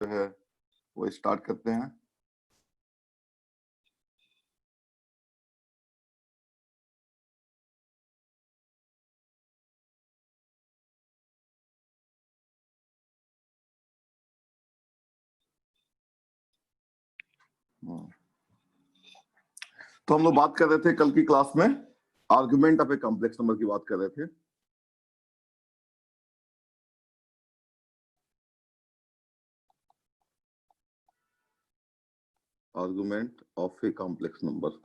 है वो स्टार्ट करते हैं। तो हम लोग बात कर रहे थे कल की क्लास में argument of a complex number की बात कर रहे थे। Argument of a complex number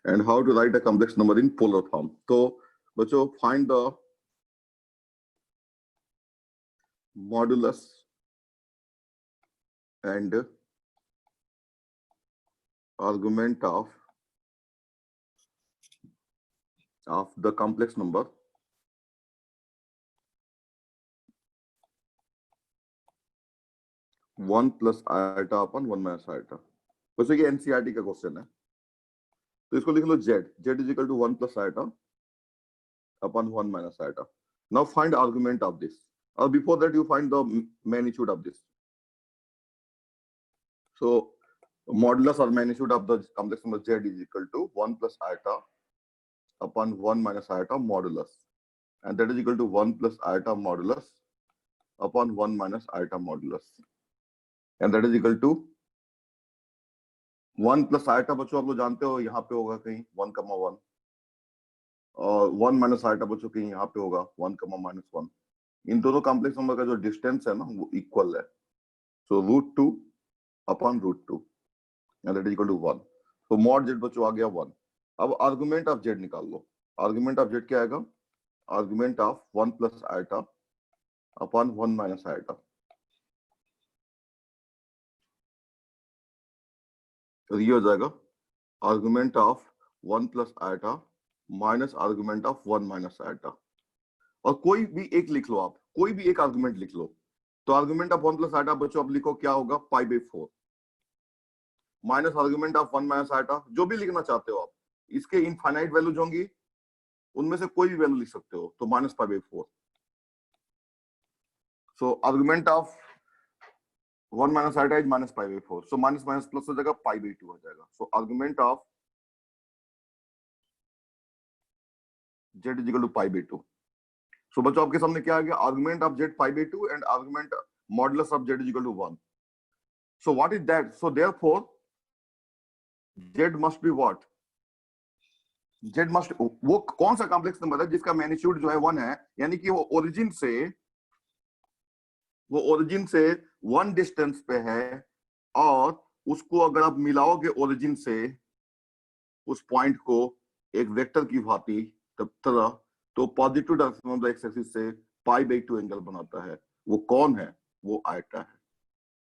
and how to write a complex number in polar form. तो बच्चों find the modulus and argument of the complex number one plus iota upon one minus iota. बच्चों ये NCERT का question है, तो इसको लिख लो z is equal to one plus iota upon 1 minus iota. Now find argument of this. Or before that, you find the magnitude of this. So modulus or magnitude of the complex number z is equal to 1 plus iota upon 1 minus iota modulus, and that is equal to 1 plus iota modulus upon 1 minus iota modulus, and that is equal to 1 plus iota। बच्चों आप लोग जानते हो यहाँ पे होगा कहीं 1,1 और 1 माइनस आइटा बच्चों कहीं यहाँ पे होगा 1,-1। इन दोनों कॉम्प्लेक्स नंबर का जो डिस्टेंस है ना वो इक्वल है, so √2 upon √2 and that is equal to 1। तो मॉड z बच्चों आ गया 1। अब आर्गुमेंट ऑफ z निकाल लो। आर्गुमेंट ऑफ z क्या आएगा? Argument of 1 plus iota upon 1 minus iota. तो ये हो जाएगा argument of 1 plus iota minus argument of 1 minus iota. और कोई भी एक लिख लो, आप कोई भी एक आर्गुमेंट लिख लो। तो आर्गुमेंट ऑफ 1 प्लस आइटा बच्चों आप लिखो क्या होगा? π/4 minus argument of 1 minus iota. जो भी लिखना चाहते हो आप, इसके इनफाइनाइट वैल्यूज होंगी, उनमें से कोई भी वैल्यू लिख सकते हो, तो minus π/4। So argument of 1 minus iota is minus π/4। So minus minus plus हो जाएगा, π/2 हो जाएगा। So argument of z is equal to π/2। So बच्चों आपके सामने क्या आ गया? Argument of z π/2 and argument modulus of z is equal to 1। So what is that? So therefore z must be what? z must, वो कौन सा complex number है जिसका मैग्नीट्यूड जो है 1 है, यानी कि वो ओरिजिन से 1 डिस्टेंस पे है, और उसको अगर आप मिलाओगे ओरिजिन से उस पॉइंट को एक वेक्टर की भांति तरह, तो positive direction of the x axis से π/2 एंगल बनाता है। वो कौन है? वो आइटा है।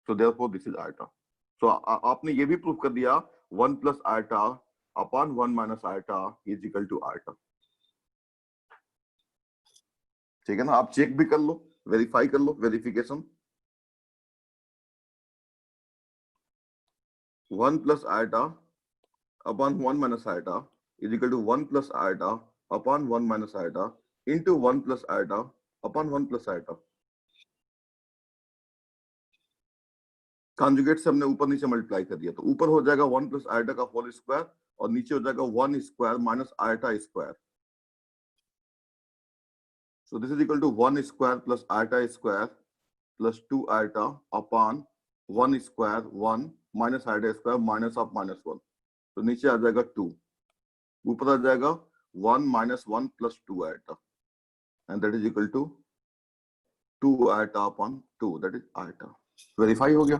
So therefore this is iota. So आपने ये भी प्रूव कर दिया 1 plus iota upon 1 minus iota is equal to iota. ठीक है ना? आप चेक भी कर लो, वेरीफाई कर लो, verification. 1 plus iota upon 1 minus iota is equal to 1 plus iota upon 1 minus iota into 1 plus iota upon 1 plus iota. Conjugate से हमने ऊपर नीचे मल्टीप्लाई कर दिया, तो ऊपर हो जाएगा 1 प्लस आइटा का होल स्क्वायर और नीचे हो जाएगा 1 square minus iota square. So this is equal to 1 square plus iota square plus 2 iota upon 1 square 1 minus iota square minus of -1। तो नीचे आ जाएगा 2, ऊपर आ जाएगा 1 minus 1 plus 2 iota, and that is equal to 2 iota upon 2, that is iota. Verify हो गया।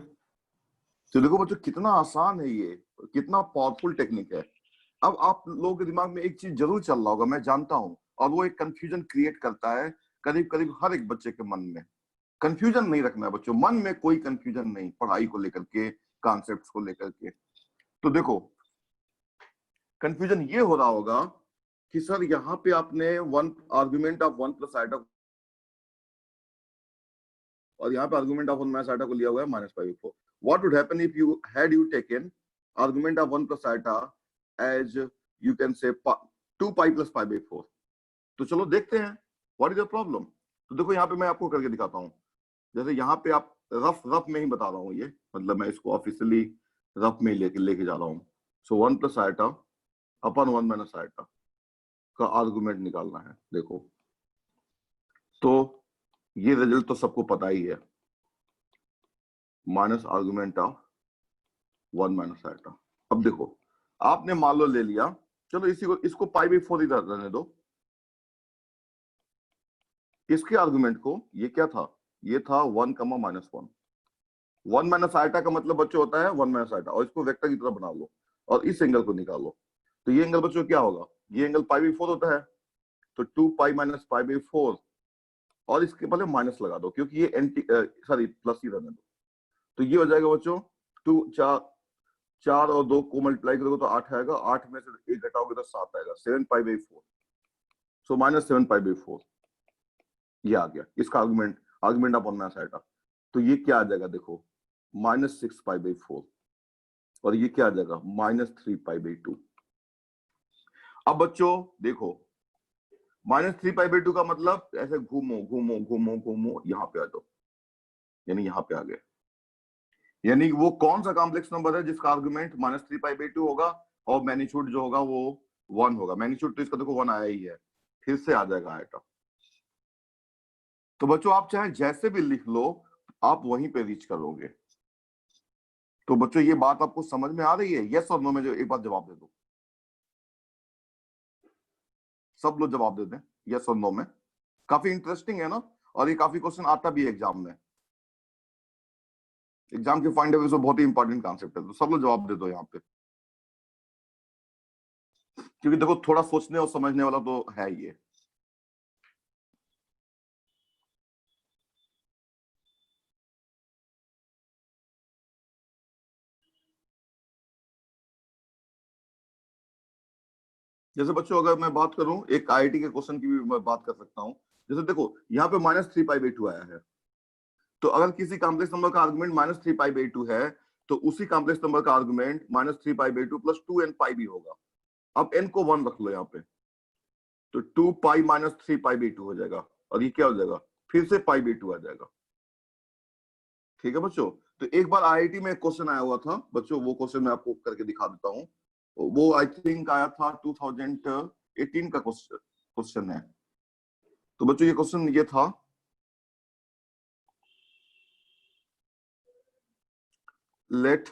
तो देखो बच्चों कितना आसान है ये, कितना पावरफुल टेक्निक है। अब आप लोगों के दिमाग में एक चीज जरूर चल रहा होगा, मैं जानता हूं, और वो एक कंफ्यूजन क्रिएट करता है करीब करीब हर एक बच्चे के मन में। कंफ्यूजन नहीं रखना है बच्चों, मन में कोई कंफ्यूजन नहीं, पढ़ाई को लेकर के, कॉन्सेप्ट्स को लेकर के। तो देखो कंफ्यूजन ये हो रहा होगा कि सर यहाँ पे आपने आर्गुमेंट ऑफ 1 प्लस आइटा और यहाँ पे आर्गुमेंट ऑफ 1 माइनस आइटा को लिया हुआ है -π/4। What would happen if you had taken argument of 1 plus iota as you can say 2 pi plus π/4? तो चलो देखते हैं what is the problem। तो देखो यहाँ पे मैं आपको करके दिखाता हूँ। जैसे यहाँ पे आप रफ में ही बता रहा हूँ, ये मतलब मैं इसको ऑफिशियली रफ में लेके जा रहा हूँ। सो 1 प्लस आयटा अपन 1 माइनस आयटा का आर्गुमेंट निकालना है। देखो तो ये रिजल्ट तो सबको पता ही है, minus argument of 1 minus eta. अब देखो आपने मान लो ले लिया, चलो इसको पाई बाई 4 इधर रहने दो। इसके आर्गुमेंट को, ये क्या था, ये था 1 कमा माइनस 1। 1 माइनस आयटा का मतलब बच्चों होता है 1 माइनस आयटा, और इसको वेक्टर की तरह बना लो और इस एंगल को निकालो। तो ये एंगल बच्चों क्या होगा, ये एंगल पाई बाई 4 होता है, तो 2 पाई माइनस पाई बाई 4, और इसके पहले माइनस लगा दो क्योंकि ये एंटी सॉरी प्लस ही रहने दो। तो ये हो जाएगा बच्चों 2 4 और 2 को मल्टीप्लाई करोगे तो 8 आएगा, 8 में से 1 घटाओगे तो 7 आएगा, 7 पाई by 4। So minus 7 pi by 4 ये आ गया इसका आर्गुमेंट ऑफ 1 माइनस आयटा। तो ये क्या आ जाएगा, देखो माइनस 6 पाई बाई 4, और ये क्या आ जाएगा माइनस 3 पाई बाई 2। अब बच्चों देखो माइनस 3 पाई बाई 2 का मतलब ऐसे घूमो घूमो घूमो घूमो यहाँ पे आ जाओ, यानी यहाँ पे आ गए। यानी वो कौन सा कॉम्प्लेक्स नंबर है जिसका आर्गुमेंट माइनस 3 पाई बाई 2 होगा और मैग्नीट्यूड जो होगा वो 1 होगा। मैग्नीट्यूड तो इसका देखो 1 आया ही है, फिर से आ जाएगा आयटा। तो बच्चों आप चाहे जैसे भी लिख लो, आप वहीं पे रीच करोगे। तो बच्चों ये बात आपको समझ में आ रही है? यस और नो में जो एक बार जवाब दे दो, सब लोग जवाब दे दें यस और नो में। काफी इंटरेस्टिंग है ना, और ये काफी क्वेश्चन आता भी है एग्जाम में। एग्जाम के पॉइंट ऑफ व्यू से बहुत ही इंपॉर्टेंट कॉन्सेप्ट है, तो सब लोग जवाब दे दो यहाँ पे, क्योंकि देखो थोड़ा सोचने और समझने वाला तो है ये। जैसे बच्चों अगर मैं बात करूं एक आईआईटी के क्वेश्चन की भी मैं बात कर सकता हूं। जैसे देखो यहाँ पे माइनस 3 पाई बाई 2 आया है, तो अगर किसी कॉम्प्लेक्स नंबर का आर्गुमेंट माइनस 3 पाई बाई 2 है, तो उसी कॉम्प्लेक्स नंबर का argument minus 3 pi by 2 plus 2 n pi भी होगा। अब एन को 1 रख लो यहाँ पे, तो 2 पाई माइनस 3 पाई बाई 2 हो जाएगा, और ये क्या हो जाएगा फिर से पाई बाई 2 आ जाएगा। ठीक है बच्चों, तो एक बार आईआईटी में क्वेश्चन आया हुआ था बच्चों, वो क्वेश्चन मैं आपको करके दिखा देता हूँ। वो आई थिंक आया था 2018 का क्वेश्चन है। तो बच्चों ये क्वेश्चन ये था, late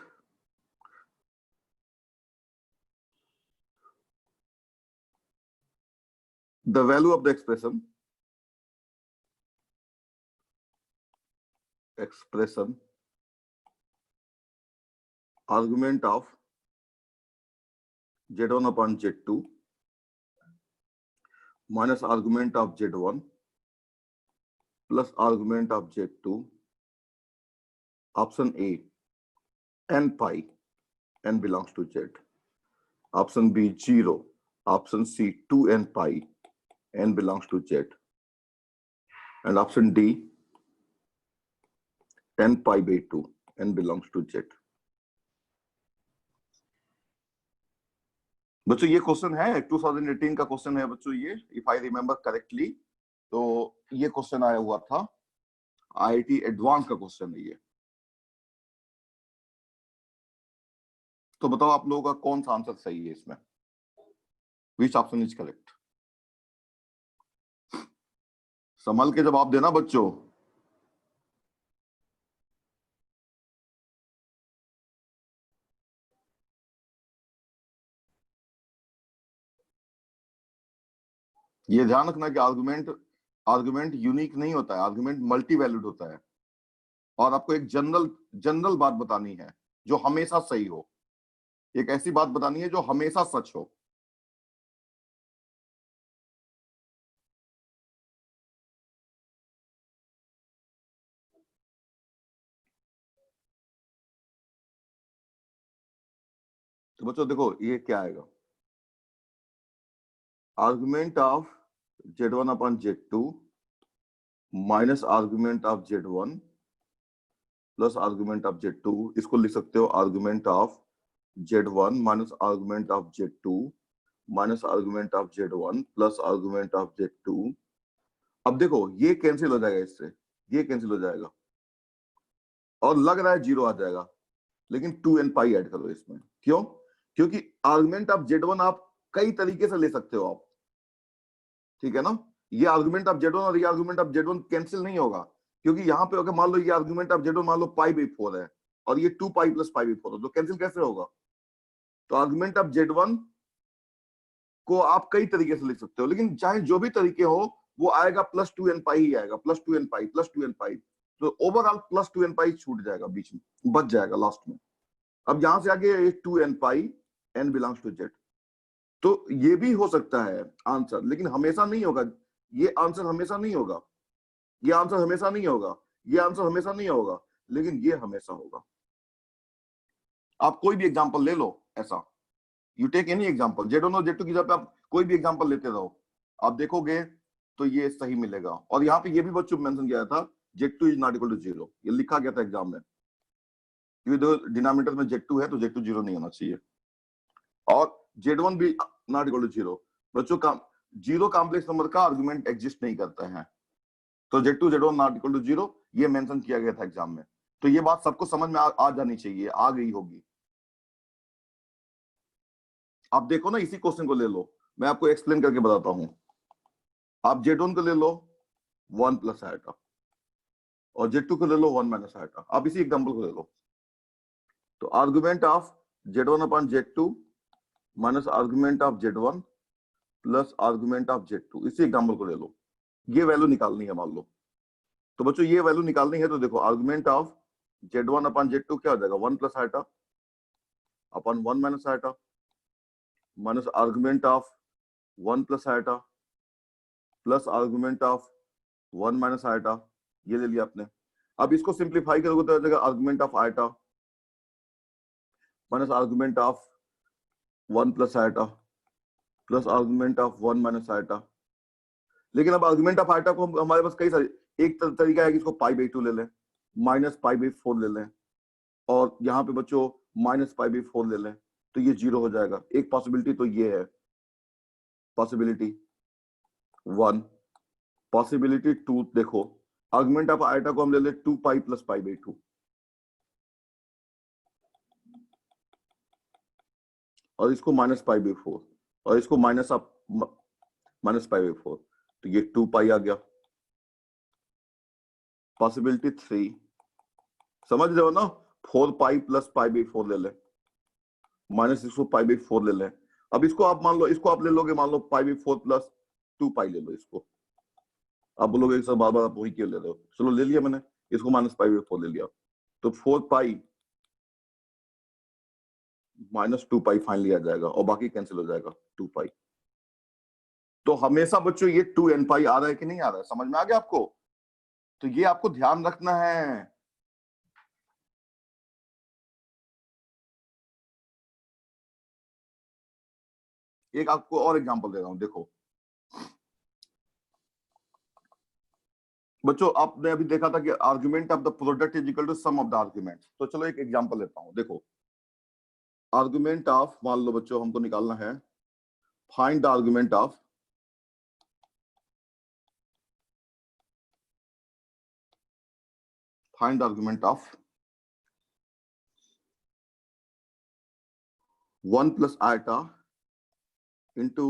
the value of the expression argument of z1 upon z2 minus argument of z1 plus argument of z2, option A n pi, n belongs to z, option B 0, option C 2n pi, n belongs to z, and option D n pi by 2, n belongs to z। बच्चों ये question है 2018 का question है बच्चों, ये if I remember correctly. तो ये question आया हुआ था आईआईटी एडवांस का क्वेश्चन है ये। तो बताओ आप लोगों का कौन सा आंसर सही है इसमें, विच ऑप्शन इज करेक्ट? संभल के जवाब देना बच्चों। ये ध्यान रखना कि आर्गुमेंट यूनिक नहीं होता है, आर्गुमेंट मल्टी वैल्यूड होता है। और आपको एक जनरल बात बतानी है जो हमेशा सही हो, एक ऐसी बात बतानी है जो हमेशा सच हो। तो बच्चों देखो ये क्या आएगा, argument of z1 upon z2 minus argument of z1 plus argument of z2। इसको लिख सकते हो argument of z1 minus argument of z2 minus argument of z1 plus argument of z2 अब देखो ये कैंसिल हो जाएगा इससे, ये कैंसिल हो जाएगा और लग रहा है 0 आ जाएगा, लेकिन 2n पाई ऐड करो इसमें। क्यों? क्योंकि आर्गुमेंट ऑफ Z1 आप कई तरीके से ले सकते हो आप, ठीक है ना। ये आर्गुमेंट ऑफ Z1 और ये आर्गुमेंट ऑफ Z1 कैंसिल नहीं होगा, क्योंकि यहाँ पे अगर मान लो ये आर्गुमेंट ऑफ Z1 मान लो π/4 है और ये 2 पाई प्लस π/4 है, तो कैंसिल कैसे होगा? तो आर्गुमेंट ऑफ Z1 को आप कई तरीके से लिख सकते हो, लेकिन चाहे जो भी तरीके हो वो आएगा प्लस 2n पाई ही आएगा, plus 2n pi plus 2n पाई। तो ओवरऑल प्लस 2n पाई छूट जाएगा, बीच में बच जाएगा लास्ट में। अब यहां से आगे 2n pi n belongs to Z। तो ये भी हो सकता है आंसर, लेकिन हमेशा नहीं होगा। ये आंसर हमेशा नहीं होगा, ये आंसर हमेशा नहीं होगा, ये आंसर हमेशा नहीं होगा, लेकिन ये हमेशा होगा। आप कोई भी एग्जांपल ले लो ऐसा, you take any example, Z1 और Z2 की जगह पे आप कोई भी एग्जांपल लेते रहो, आप देखोगे तो ये सही मिलेगा। और यहाँ पे ये भी बच्चों मेंशन किया था Z2 is not equal to 0, ये लिखा गया था एग्जाम में, क्योंकि दो डिनोमिनेटर में Z2 है तो Z2 0 नहीं होना चाहिए, और Z1 भी नॉट इक्वल टू 0। बच्चों का 0 कॉम्प्लेक्स नंबर का आर्गुमेंट एग्जिस्ट नहीं करता है, तो Z2 Z1 not equal to 0 ये मेंशन किया गया था एग्जाम में। तो ये बात सबको समझ में आ जानी चाहिए, आ गई होगी। आप देखो ना, इसी क्वेश्चन को ले लो, मैं आपको एक्सप्लेन करके बताता हूं। आप Z1 को ले लो 1 प्लस आइटा और Z2 को ले लो 1 माइनस आइटा। आप इसी एग्जांपल को ले लो, तो argument of Z1 upon Z2 minus argument of Z1 plus argument of Z2, इसी एग्जांपल को ले लो। ये वैल्यू निकालनी है मान लो, तो बच्चों ये वैल्यू निकालनी है, तो देखो argument of Z1 upon Z2 क्या हो जाएगा, 1 plus iota upon 1 minus iota minus argument of 1 plus iota plus argument of 1 minus iota, ये ले लिया आपने। अब इसको सिंप्लीफाई करोगे तो आ जाएगा argument of iota minus argument of 1 plus iota plus argument of 1 minus iota. लेकिन अब आर्गुमेंट ऑफ आइटा को हमारे पास कई सारे, एक तरीका है कि इसको π/2 ले लें, माइनस π/4 ले लें, और यहाँ पे बच्चों माइनस π/4 ले लें, तो ये 0 हो जाएगा। एक पॉसिबिलिटी तो ये है, पॉसिबिलिटी 1। पॉसिबिलिटी 2 देखो, आर्गुमेंट ऑफ आइटा को हम ले लें 2 पाई प्लस π/2, और इसको माइनस π/4 और इसको माइनस ऑफ माइनस π/4, तो ये 2 पाई आ गया। पॉसिबिलिटी 3 समझ रहे हो ना, 4 पाई प्लस π/4 ले लें, माइनस इसको π/4 ले लें। अब इसको आप मान लो, इसको आप ले लोगे मान लो π/4 प्लस 2 पाई ले लो इसको। आप बोलोगे सर बार बार आप वही क्यों ले रहे हो, चलो ले लिया मैंने, इसको माइनस π/4 ले लिया, तो 4 पाई माइनस 2 पाई फाइनली आ जाएगा, और बाकी कैंसिल हो जाएगा 2 पाई। तो हमेशा बच्चों ये 2n पाई आ रहा है कि नहीं आ रहा है, समझ में आ गया आपको? तो ये आपको ध्यान रखना है। एक आपको और एग्जांपल दे रहा हूं, देखो बच्चों, आपने अभी देखा था कि argument of the product is equal to sum of the argument. तो चलो एक एग्जांपल लेता हूं, देखो आर्गुमेंट ऑफ, मान लो बच्चों हमको निकालना है, find the argument of argument of 1 plus iota into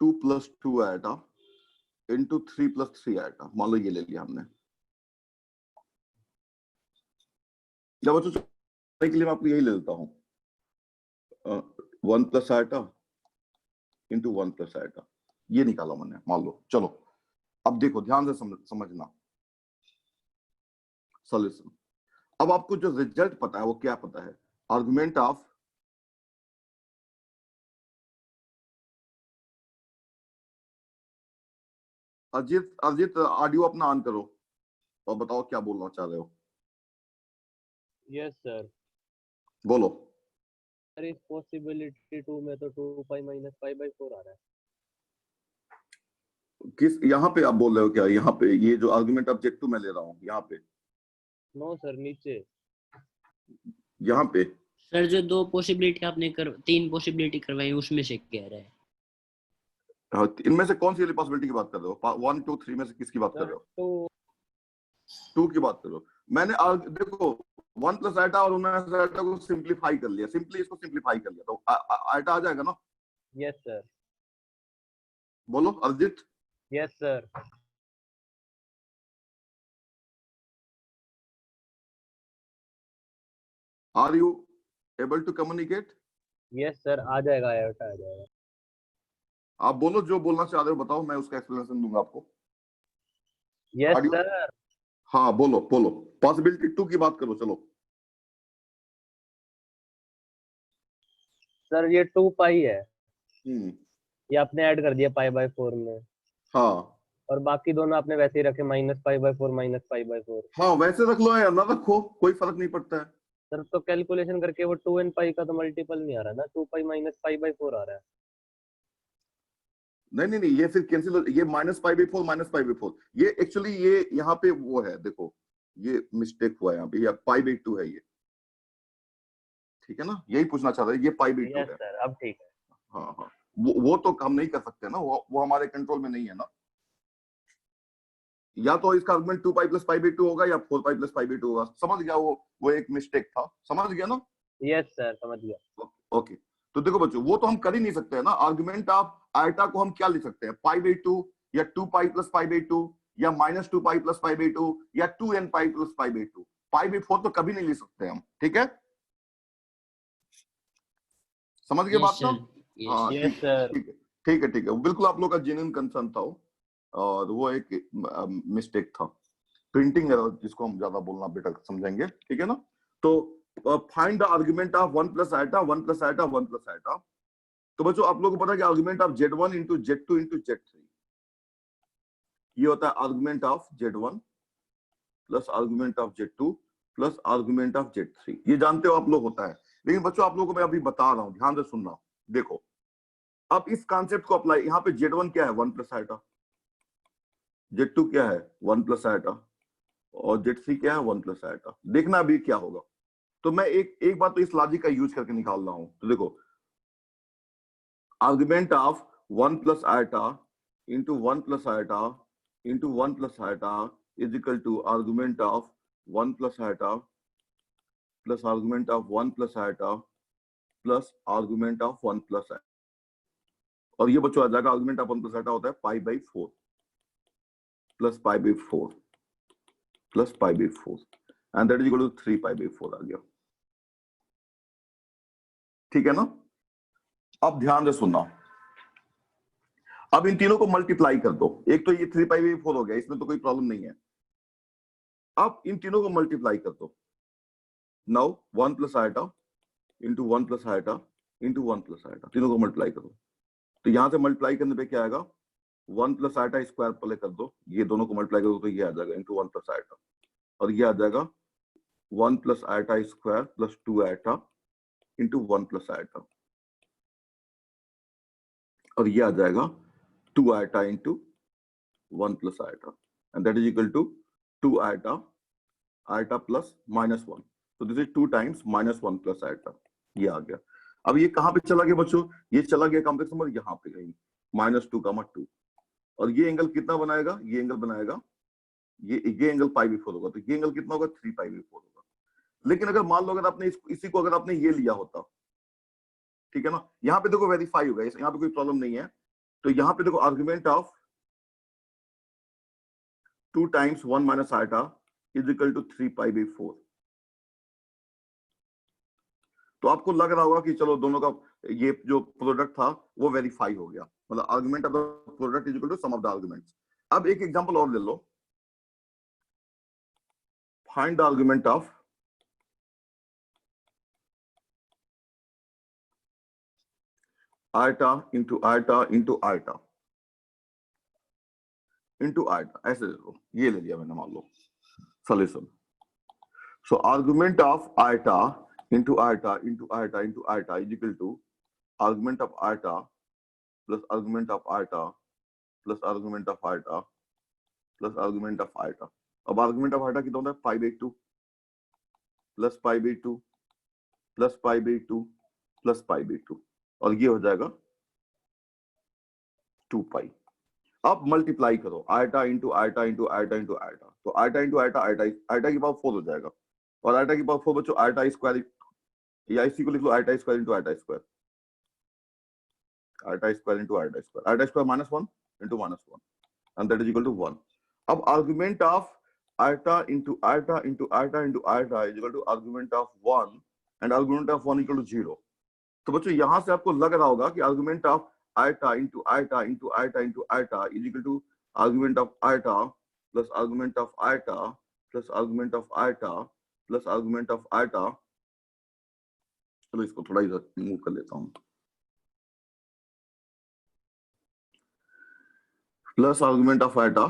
2 plus 2 iota into 3 plus 3 iota. मान लो ये ले लिया हमने। जब बच्चों के लिए मैं आपको यही ले लेता हूं, 1 plus iota into 1 plus iota, ये निकाला मैंने मान लो। चलो अब देखो ध्यान से समझना सॉल्यूशन। अब आपको जो रिजल्ट पता है वो क्या पता है, आर्गुमेंट ऑफ अजित ऑडियो अपना ऑन करो और बताओ क्या बोलना चाह रहे हो। Yes sir. बोलो। सर इस पॉसिबिलिटी 2 में तो 2 पाई माइनस π/4 आ रहा है। किस यहाँ पे आप बोल रहे हो क्या, यहाँ पे ये जो आर्गुमेंट ऑफ Z2 मैं ले रहा हूँ यहाँ पे? नो सर, नीचे यहाँ पे सर जो 2 पॉसिबिलिटी आपने तीन पॉसिबिलिटी करवाई उसमें से कह रहा है। इनमें से कौन सी वाली पॉसिबिलिटी की बात कर रहे हो? 1 2 3 में से किसकी बात कर रहे हो? तो 2 की बात कर रहे हो। मैंने देखो 1 प्लस आइटा और उन्होंने आइटा को सिंप्लीफाई कर लिया, सिंपली इसको सिंप्लीफाई कर लिया, तो आइटा आ जाएगा ना? यस सर, बोलो Arijit. Yes sir, are you able to communicate? Yes sir, आ जाएगा, आयोटा आ जाएगा। आप बोलो जो बोलना चाह रहे हो, बताओ, मैं उसका एक्सप्लेनेशन दूंगा आपको। Yes are you? सर। हाँ बोलो बोलो, पॉसिबिलिटी 2 की बात करो, चलो। सर ये 2 पाई है, हम्म। ये आपने ऐड कर दिया पाई/4 में, हाँ और बाकी दोनों आपने वैसे ही रखे -पाई/4 -पाई/4। हाँ, वैसे रख लो या ना रखो, कोई फर्क नहीं पड़ता है। सर तो कैलकुलेशन करके वो 2n पाई का तो मल्टीपल नहीं आ रहा ना, 2 पाई -पाई/4 आ रहा है। नहीं नहीं नहीं, ये फिर कैंसिल, ये -पाई/4 -पाई/4, ये एक्चुअली ये यहाँ पे वो है, देखो ये मिस्टेक हुआ है यहाँ पे, ये पाई/2 है ये, ठीक है ना? यही पूछना चाह रहे हैं, ये पाई/2 यस है। सर, अब ठीक है। हाँ हाँ, वो तो हम नहीं कर सकते ना, वो हमारे कंट्रोल में नहीं है ना। या तो इसका आर्गुमेंट 2 पाई प्लस पाई/2 होगा या 4 पाई प्लस पाई/2 होगा, समझ गया? वो एक मिस्टेक था, समझ गया ना? यस सर, समझ गया। ओके, तो देखो बच्चों, वो तो हम कर ही नहीं सकते है ना। आर्गुमेंट ऑफ आयटा को हम क्या लिख सकते हैं? पाई/2 या 2 पाई प्लस पाई/2 या -2 पाई प्लस पाई/2 या 2n पाई प्लस पाई/2। पाई/4 तो कभी नहीं लिख सकते हम, ठीक है? समझ गए यस बात ना? Sir, yes. हाँ यस ठीक है सर। ठीक है ठीक है ठीक है, बिल्कुल आप लोग का जेन्युइन कंसर्न था वो, और वो एक मिस्टेक था, प्रिंटिंग एरर जिसको हम ज्यादा बोलना बेटर समझेंगे, ठीक है ना? तो find the argument of 1 plus iota 1 plus iota 1 plus iota. तो बच्चों आप लोगों को पता है कि argument of Z1 into Z2 into Z3, ये होता है argument of Z1 plus argument of Z2 plus argument of Z3, ये जानते हो आप लोग होता है। लेकिन बच्चों आप लोगों को मैं अभी बता रहा हूं, ध्यान से सुनना। देखो अब इस कॉन्सेप्ट को अप्लाई, यहाँ पे Z1 क्या है? 1 प्लस आइटा, Z2 क्या है? 1 प्लस आइटा, और Z3 क्या है? 1 प्लस आइटा। देखना अभी क्या होगा। तो मैं एक बात तो इस लॉजिक का यूज करके निकाल रहा हूं। तो देखो argument of 1 plus iota into 1 plus iota into 1 plus iota is equal to argument of 1 plus iota plus argument of 1 plus iota plus argument of 1 plus iota. और ये बच्चों आ जाएगा, आर्गुमेंट ऑफ 1 प्लस आइटा होता है पाई/4 plus पाई/4 plus पाई/4, and that is equal to 3 पाई/4 आ गया, ठीक है ना? अब ध्यान से सुनना, अब इन तीनों को मल्टीप्लाई कर दो। एक तो ये 3 पाई/4 हो गया, इसमें तो कोई प्रॉब्लम नहीं है। अब इन तीनों को मल्टीप्लाई कर दो। Now 1 plus iota into 1 plus iota into 1 plus iota, तीनों को मल्टीप्लाई करो। तो यहां से मल्टीप्लाई करने पे क्या आएगा? 1 प्लस आइटा स्क्वायर पहले कर दो, ये दोनों को मल्टीप्लाई करो तो ये आ जाएगा इंटू 1 प्लस आइटा, और ये आ जाएगा 1 plus iota square plus 2 iota into 1 plus iota, और ये आ जाएगा 2 iota into 1 plus iota, and that is equal to 2 iota plus -1। तो this is 2 times -1 plus iota, ये आ गया। अब ये कहां पे चला गया बच्चों? ये चला गया कॉम्प्लेक्स नंबर यहाँ पे कहीं, -2, और ये एंगल कितना बनाएगा? ये एंगल बनाएगा, ये एंगल पाई/4 होगा, तो ये एंगल कितना होगा? 3 पाई/4 होगा। लेकिन अगर मान लो अगर आपने इसी को अगर आपने ये लिया होता, ठीक है ना, यहाँ पे देखो वेरीफाई होगा, यहाँ पे कोई प्रॉब्लम नहीं है। तो यहाँ पे देखो argument of 2 times 1 minus iota is equal to 3 pi. तो आपको लग रहा होगा कि चलो दोनों का ये जो प्रोडक्ट था वो वेरीफाई हो गया, मतलब argument of the product is equal to sum of the arguments. अब एक एग्जांपल और ले लो, find the argument of iota into iota into iota into iota, ऐसे ले लो, ये ले लिया मैंने मान लो solution. So argument of iota into iota into iota into iota is equal to argument of iota plus argument of iota plus argument of iota plus argument of iota. अब आर्गुमेंट ऑफ आइटा कितना होता है? Pi plus pi plus pi plus pi, और ये हो जाएगा 2 pi. अब multiply करो iota into iota into iota into iota, तो iota into iota iota iota की पावर 4 हो जाएगा, और आयटा की पावर 4 बच्चों आयटा स्क्वायर, या इसी को लिख लो iota square into iota square, iota square into iota square, iota square -1 into -1 and that is equal to 1। अब argument of iota into iota into iota into iota is equal to argument of 1 and argument of 1 equal to 0। तो बच्चों यहां से आपको लग रहा होगा कि argument of iota into iota into iota into iota is equal to argument of iota plus argument of iota plus argument of iota plus argument of iota. चलो इसको थोड़ा इधर मूव कर लेता हूं, प्लस आर्गुमेंट ऑफ आयटा,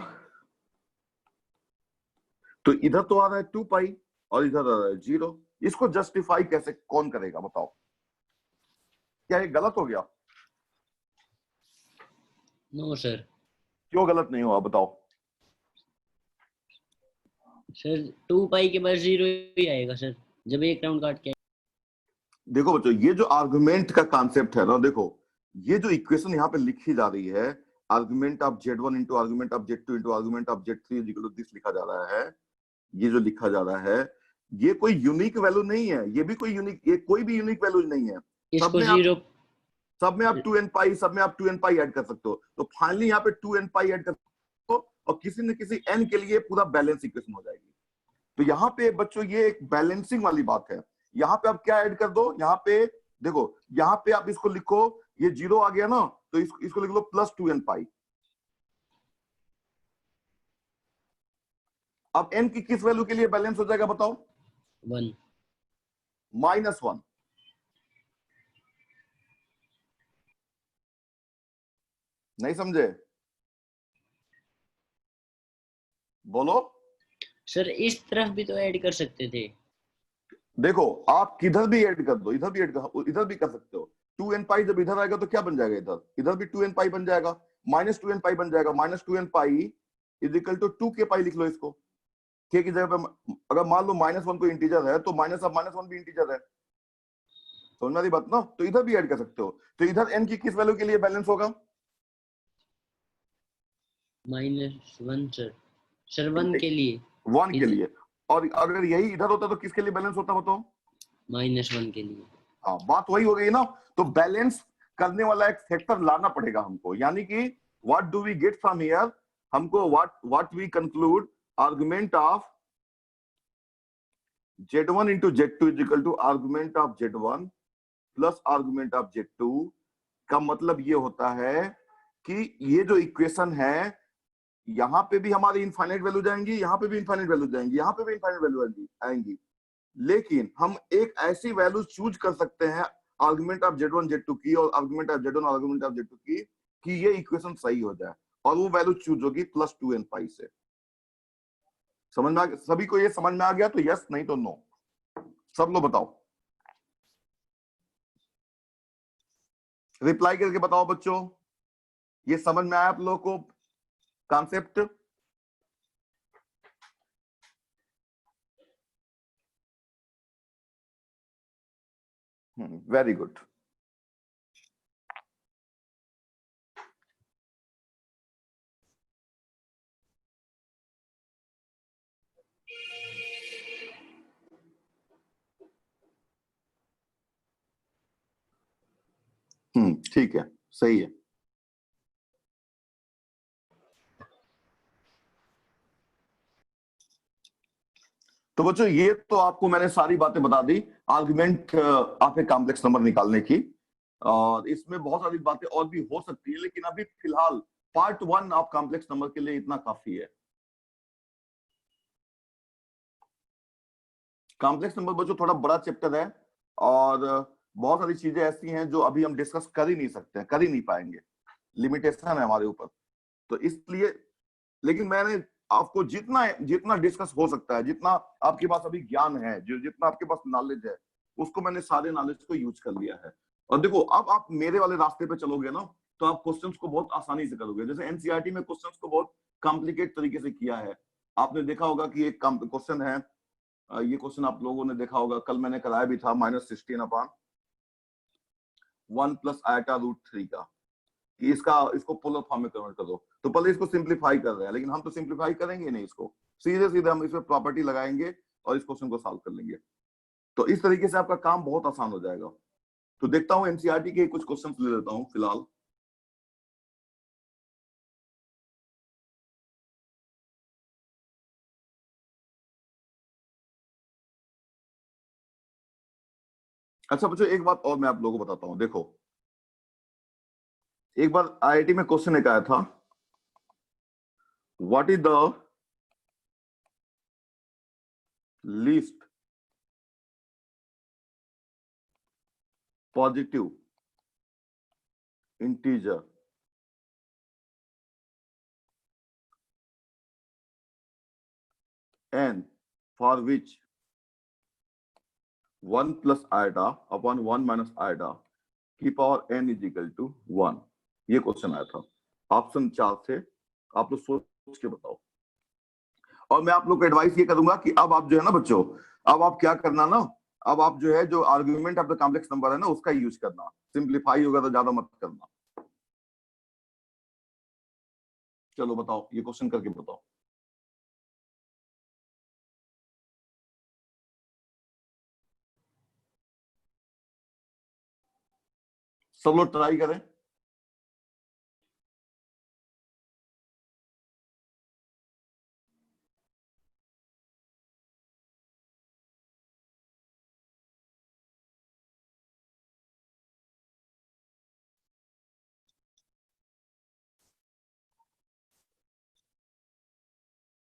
तो इधर तो आ रहा है 2 पाई और इधर आ रहा है 0। इसको जस्टिफाई कैसे कौन करेगा बताओ, क्या ये गलत हो गया? No sir. क्यों गलत नहीं हुआ बताओ? सर 2 पाई के बाद 0 ही आएगा सर, जब एक राउंड काट के। देखो बच्चों ये जो आर्गुमेंट का कॉन्सेप्ट है ना, देखो ये जो इक्वेशन यहाँ पे लिखी जा रही है, argument of Z1 into argument of Z2 into argument of Z3 is equal to this लिखा जा रहा है। ये जो लिखा जा रहा है ये कोई यूनिक वैल्यू नहीं है, ये भी कोई यूनिक, ये कोई भी यूनिक वैल्यू नहीं है। इसको 0 सब में आप 2n पाई, सब में आप 2n पाई ऐड कर सकते हो, तो फाइनली यहाँ पे 2n पाई ऐड कर सकते हो और किसी न किसी n के लिए पूरा बैलेंस इक्वेशन हो जाएगी। तो यहाँ पे बच्चों ये एक बैलेंसिंग वाली बात है। यहाँ पे आप क्या ऐड कर दो, यहाँ पे देखो, यहाँ पे आप इसको लिखो, ये 0 आ गया ना, तो इसको लिख लो प्लस 2n पाई। अब n की किस वैल्यू के लिए बैलेंस हो जाएगा बताओ? 1। -1। नहीं समझे? बोलो। सर इस तरफ भी तो ऐड कर सकते थे। देखो आप किधर भी ऐड कर दो, इधर भी ऐड कर, इधर भी कर सकते हो। 2n पाई जब इधर आएगा तो क्या बन जाएगा, इधर इधर भी 2n पाई बन जाएगा, -2n पाई बन जाएगा। -2n pi is equal to 2k pi लिख लो इसको। k की जगह पे अगर मान लो -1 कोई इंटीजर है तो माइनस ऑफ -1 भी इंटीजर है, समझ में आ रही बात ना? तो इधर भी ऐड कर सकते हो। तो इधर n की किस वैल्यू के लिए बैलेंस होगा? -1 सर, सर 1 के लिए, 1 के लिए। और अगर यही इधर होता तो किसके लिए बैलेंस होता बताओ? -1 के लिए। हाँ बात वही हो गई ना। तो बैलेंस करने वाला एक फैक्टर लाना पड़ेगा हमको, यानी कि what do we get from here, हमको what we conclude argument of Z1 into Z2 is equal to argument of Z1 plus argument of Z2। का मतलब ये होता है कि ये जो इक्वेशन है, यहाँ पे भी हमारी इनफाइनाइट वैल्यू जाएंगी, यहाँ पे भी इनफाइनाइट वैल्यू जाएंगी, यहाँ पे भी इनफाइनाइट वैल्यू आएंगी, लेकिन हम एक ऐसी वैल्यू चूज कर सकते हैं आर्गुमेंट ऑफ Z1 Z2 की और argument of Z1 argument of Z2 की, कि ये इक्वेशन सही हो जाए, और वो वैल्यू चूज होगी प्लस 2n पाई से। समझ में आ गया? सभी को ये समझ में आ गया? तो यस, नहीं तो नो। सब लोग बताओ, रिप्लाई करके बताओ बच्चों, ये समझ में आया आप लोगों को कॉन्सेप्ट? Very good. ठीक है, सही है। तो बच्चों ये तो आपको मैंने सारी बातें बता दी argument of a complex number निकालने की, और इसमें बहुत सारी बातें और भी हो सकती है, लेकिन अभी फिलहाल पार्ट 1 ऑफ कॉम्प्लेक्स नंबर के लिए इतना काफी है। कॉम्प्लेक्स नंबर बच्चों थोड़ा बड़ा चैप्टर है, और बहुत सारी चीजें ऐसी हैं जो अभी हम डिस्कस कर ही नहीं सकते, कर ही नहीं पाएंगे, लिमिटेशन है हमारे ऊपर। तो इसलिए, लेकिन मैंने आपको जितना जितना डिस्कस हो सकता है, जितना आपके पास अभी ज्ञान है, जो जितना आपके पास नॉलेज है, उसको मैंने सारे नॉलेज को यूज कर लिया है। और देखो अब आप मेरे वाले रास्ते पे चलोगे ना, तो आप क्वेश्चंस को बहुत आसानी से करोगे। जैसे एनसीईआरटी में क्वेश्चंस को बहुत कॉम्प्लिकेट तरीके से किया है। आपने देखा होगा कि एक क्वेश्चन है, ये क्वेश्चन आप लोगों ने देखा होगा, कल मैंने कराया भी था, -16/1 प्लस आयटा √3 का। कि इसको पोलर फॉर्म में कन्वर्ट कर दो, तो पहले इसको सिंप्लीफाई कर रहे हैं, लेकिन हम तो सिंप्लीफाई करेंगे नहीं इसको, सीधे सीधे हम इसमें प्रॉपर्टी लगाएंगे और इस क्वेश्चन को सॉल्व कर लेंगे। तो इस तरीके से आपका काम बहुत आसान हो जाएगा। तो देखता हूं एनसीईआरटी के कुछ क्वेश्चंस ले लेता हूं फिलहाल। अच्छा बच्चों, एक बात और मैं आप लोगों को बताता हूं। देखो, एक बार आईआईटी में क्वेश्चन एक आया था, what is the least positive integer n for which 1 plus iota upon 1 minus iota की power n is equal to 1। ये क्वेश्चन आया था। ऑप्शन 4 से आप लोग सोच के बताओ। और मैं आप लोग को एडवाइस ये करूंगा कि अब आप जो है ना बच्चों, अब आप क्या करना ना, अब आप जो है जो argument of the complex number है ना उसका यूज करना, सिंप्लीफाई होगा तो ज्यादा मत करना। चलो बताओ, ये क्वेश्चन करके बताओ। सब लोग ट्राई करें।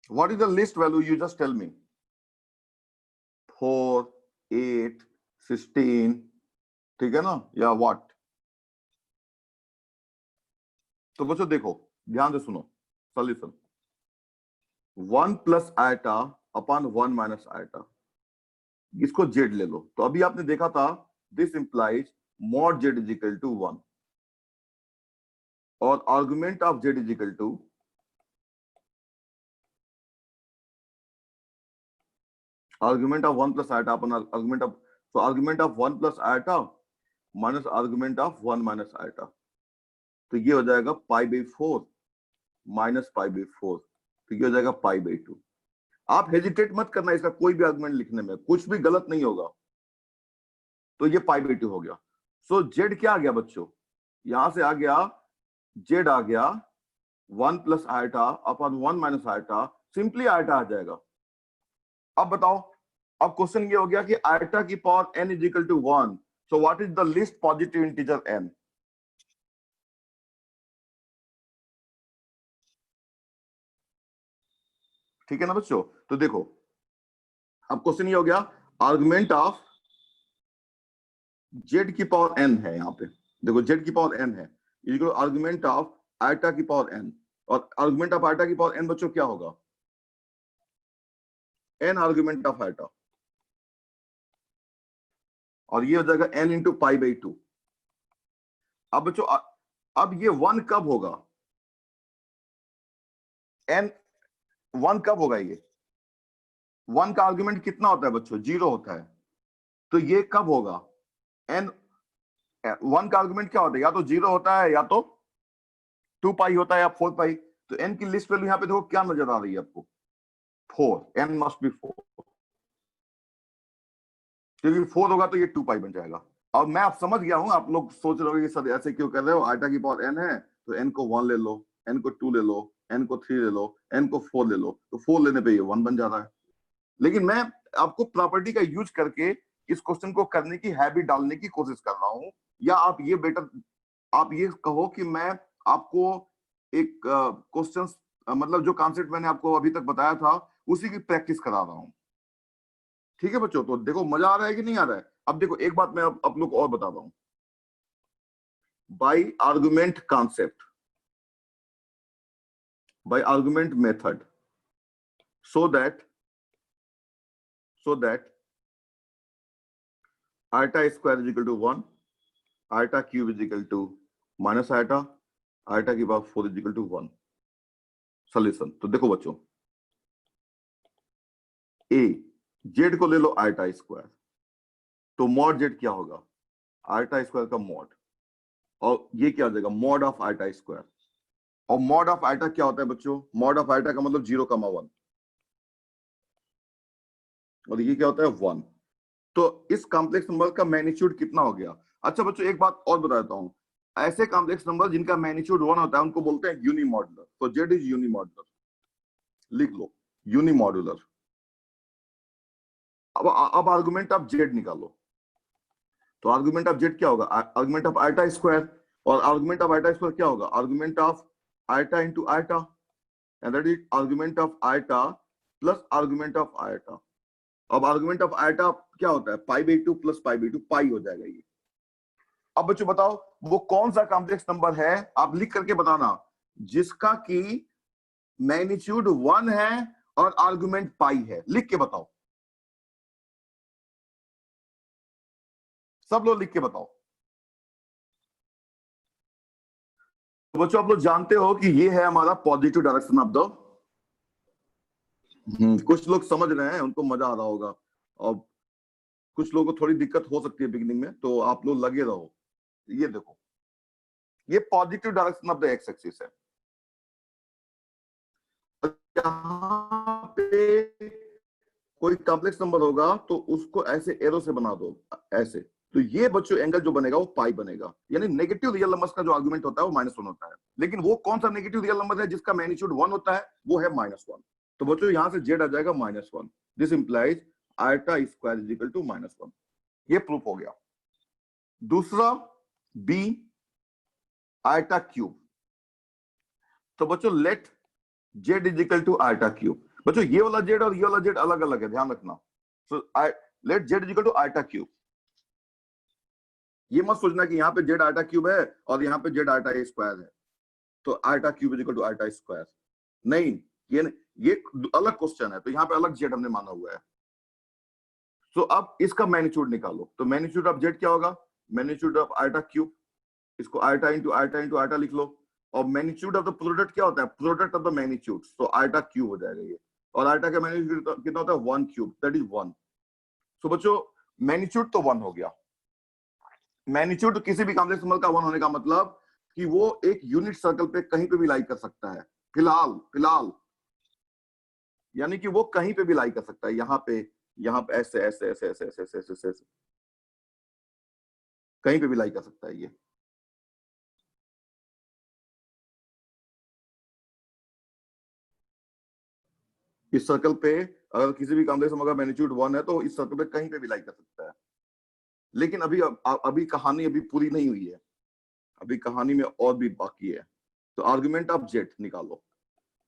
What is the least value? You just tell me. 4, 8, 16, ठीक है ना, या व्हाट? तो बच्चों देखो, ध्यान से सुनो solution. 1 plus iota upon 1 minus iota, इसको जेड ले लो। तो अभी आपने देखा था this implies mod Z is equal to 1 और argument of Z is equal to argument of 1 plus iota upon argument of, so argument of 1 plus iota minus argument of 1 minus iota, तो ये हो जाएगा pi by 4 minus pi by 4, तो ये हो जाएगा pi by 2। आप हेजिटेट मत करना, इसका कोई भी आर्गुमेंट लिखने में कुछ भी गलत नहीं होगा। तो ये पाई बाई 2 हो गया। सो जेड क्या आ गया बच्चों, यहां से आ गया जेड आ गया 1 plus iota upon 1 minus iota, simply iota आ जाएगा। अब बताओ, अब क्वेश्चन ये हो गया कि आयटा की power n is equal to 1, so what is the least positive integer n? ठीक है ना बच्चों? तो देखो, अब क्वेश्चन ये हो गया आर्गुमेंट ऑफ जेड की पावर n है, यहां पे देखो जेड की पावर n है, इक्वल आर्गुमेंट ऑफ आयटा की पावर n, और आर्गुमेंट ऑफ आयटा की पावर n बच्चों क्या होगा, n आर्गुमेंट ऑफ आयटा, और ये हो जाएगा n इंटू पाई बाई 2। अब बच्चों अब ये 1 कब होगा, n 1 कब होगा, ये 1 का आर्गुमेंट कितना होता है बच्चों, 0 होता है। तो ये कब होगा, n 1 का आर्गुमेंट क्या होता है, या तो 0 होता है या तो 2 पाई होता है या 4 पाई। तो n की लिस्ट वैल्यू यहाँ पे देखो क्या नजर आ रही है आपको, 4, n मस्ट बी 4, क्योंकि 4 होगा तो ये 2 पाई बन जाएगा। अब मैं आप समझ गया हूं, आप लोग सोच रहे हो सर ऐसे क्यों कर रहे हो, आयटा की पावर n है तो n को 1 ले लो, n को 2 ले लो, n को 3 ले लो, n को 4 ले लो, तो 4 लेने पे ये 1 बन जाता है। लेकिन मैं आपको प्रॉपर्टी का यूज करके इस क्वेश्चन को करने की हैबिट डालने की कोशिश कर रहा हूं, या आप ये बेटर आप ये कहो कि मैं आपको एक क्वेश्चन मतलब जो कॉन्सेप्ट मैंने आपको अभी तक बताया था उसी की प्रैक्टिस करा रहा हूं। ठीक है बच्चों? तो देखो मजा आ रहा है कि नहीं आ रहा है? अब देखो एक बात मैं आप लोग को और बता रहा हूं, by argument concept, by argument method, so that iota square is equal to 1, iota cube is equal to minus iota, iota की power 4 is equal to 1। Solution तो देखो बच्चों, ए जेड को ले लो आयटा स्क्वायर, तो मॉड जेड क्या होगा, eta square का मॉड, और ये क्या हो जाएगा मॉड ऑफ आइटा स्क्वायर। और मॉड ऑफ आइटा क्या होता है बच्चों, मॉड ऑफ आइटा का मतलब 0,1 और ये क्या होता है 1। तो इस कॉम्प्लेक्स नंबर का मैग्नीट्यूड कितना हो गया। अच्छा बच्चों एक बात और बता देता हूं, ऐसे कॉम्प्लेक्स नंबर जिनका मैग्नीट्यूड 1 होता है उनको बोलते हैं यूनिमॉड्यूलर। तो जेड इज यूनिमॉड्यूलर, लिख लो यूनिमॉड्यूलर। अब आर्गुमेंट ऑफ जेड निकालो। तो आर्गुमेंट ऑफ जेड क्या होगा, आर्गुमेंट ऑफ आइटा स्क्वायर। और आर्गुमेंट ऑफ आइटा स्क्वायर क्या होगा, argument of iota into iota, and that is argument of iota plus argument of iota. अब आर्गुमेंट ऑफ आइटा क्या होता है π/2 प्लस π/2, पाई हो जाएगा ये। अब बच्चों बताओ वो कौन सा कॉम्प्लेक्स नंबर है, आप लिख करके बताना, जिसका की मैग्नीट्यूड 1 है और आर्गुमेंट पाई है। लिख के बताओ, सब लोग लिख के बताओ। तो बच्चों आप लोग जानते हो कि ये है हमारा पॉजिटिव डायरेक्शन ऑफ द, कुछ लोग समझ रहे हैं उनको मजा आ रहा होगा, और कुछ लोगों को थोड़ी दिक्कत हो सकती है बिगिनिंग में, तो आप लोग लगे रहो। ये देखो ये positive direction of the x axis है। यहाँ पे कोई कॉम्प्लेक्स नंबर होगा तो उसको ऐसे एरो से बना दो ऐसे, तो ये बच्चों एंगल जो बनेगा वो पाई बनेगा। यानी नेगेटिव रियल नंबर्स का जो आर्गुमेंट होता है वो -1 होता है। लेकिन वो कौन सा नेगेटिव रियल नंबर है जिसका मैग्नीट्यूड 1 होता है, वो है -1। तो बच्चों यहां से जेड आ जाएगा -1। This implies iota square is equal to -1। ये प्रूफ हो गया। दूसरा बी आइटा क्यूब। तो बच्चों let Z is equal to iota cube. बच्चों ये वाला जेड और ये वाला जेड अलग अलग है, ध्यान रखना। So let Z is equal to iota cube. ये मत सोचना कि यहाँ पे जेड आइटा क्यूब है और यहाँ पे जेड आइटा स्क्वायर है, तो iota cube is equal to iota square. नहीं, ये अलग क्वेश्चन है, तो यहाँ पे अलग जेड हमने माना हुआ है। तो अब इसका मैग्नीट्यूड निकालो। तो मैग्नीट्यूड ऑफ जेड क्या होगा, मैग्नीट्यूड ऑफ आइटा क्यूब, इसको iota into iota into iota लिख लो। और मैग्नीट्यूड ऑफ द प्रोडक्ट क्या होता है, प्रोडक्ट ऑफ द मैग्नीट्यूड, तो आइटा क्यूब हो जाएगा ये। और आइटा का मैग्नीट्यूड कितना होता है 1 क्यूब, दैट इज 1। तो बच्चों मैग्नीट्यूड तो 1 हो गया। मैग्नीट्यूड किसी भी कॉम्प्लेक्स नंबर का 1 होने का मतलब कि वो एक यूनिट सर्कल पे कहीं पे भी लाई कर सकता है। फिलहाल यानी कि वो कहीं पे भी लाई कर सकता है, यहाँ पे ऐसे ऐसे ऐसे ऐसे ऐसे ऐसे ऐसे ऐसे कहीं पे भी लाई कर सकता है ये। इस सर्कल पे अगर किसी भी कॉम्प्लेक्स नंबर का मैग्नीट्यूड 1 है तो इस सर्कल पे कहीं पे भी लाई कर सकता है। लेकिन अभी कहानी अभी पूरी नहीं हुई है, अभी कहानी में और भी बाकी है। तो आर्गुमेंट ऑफ जेड निकालो।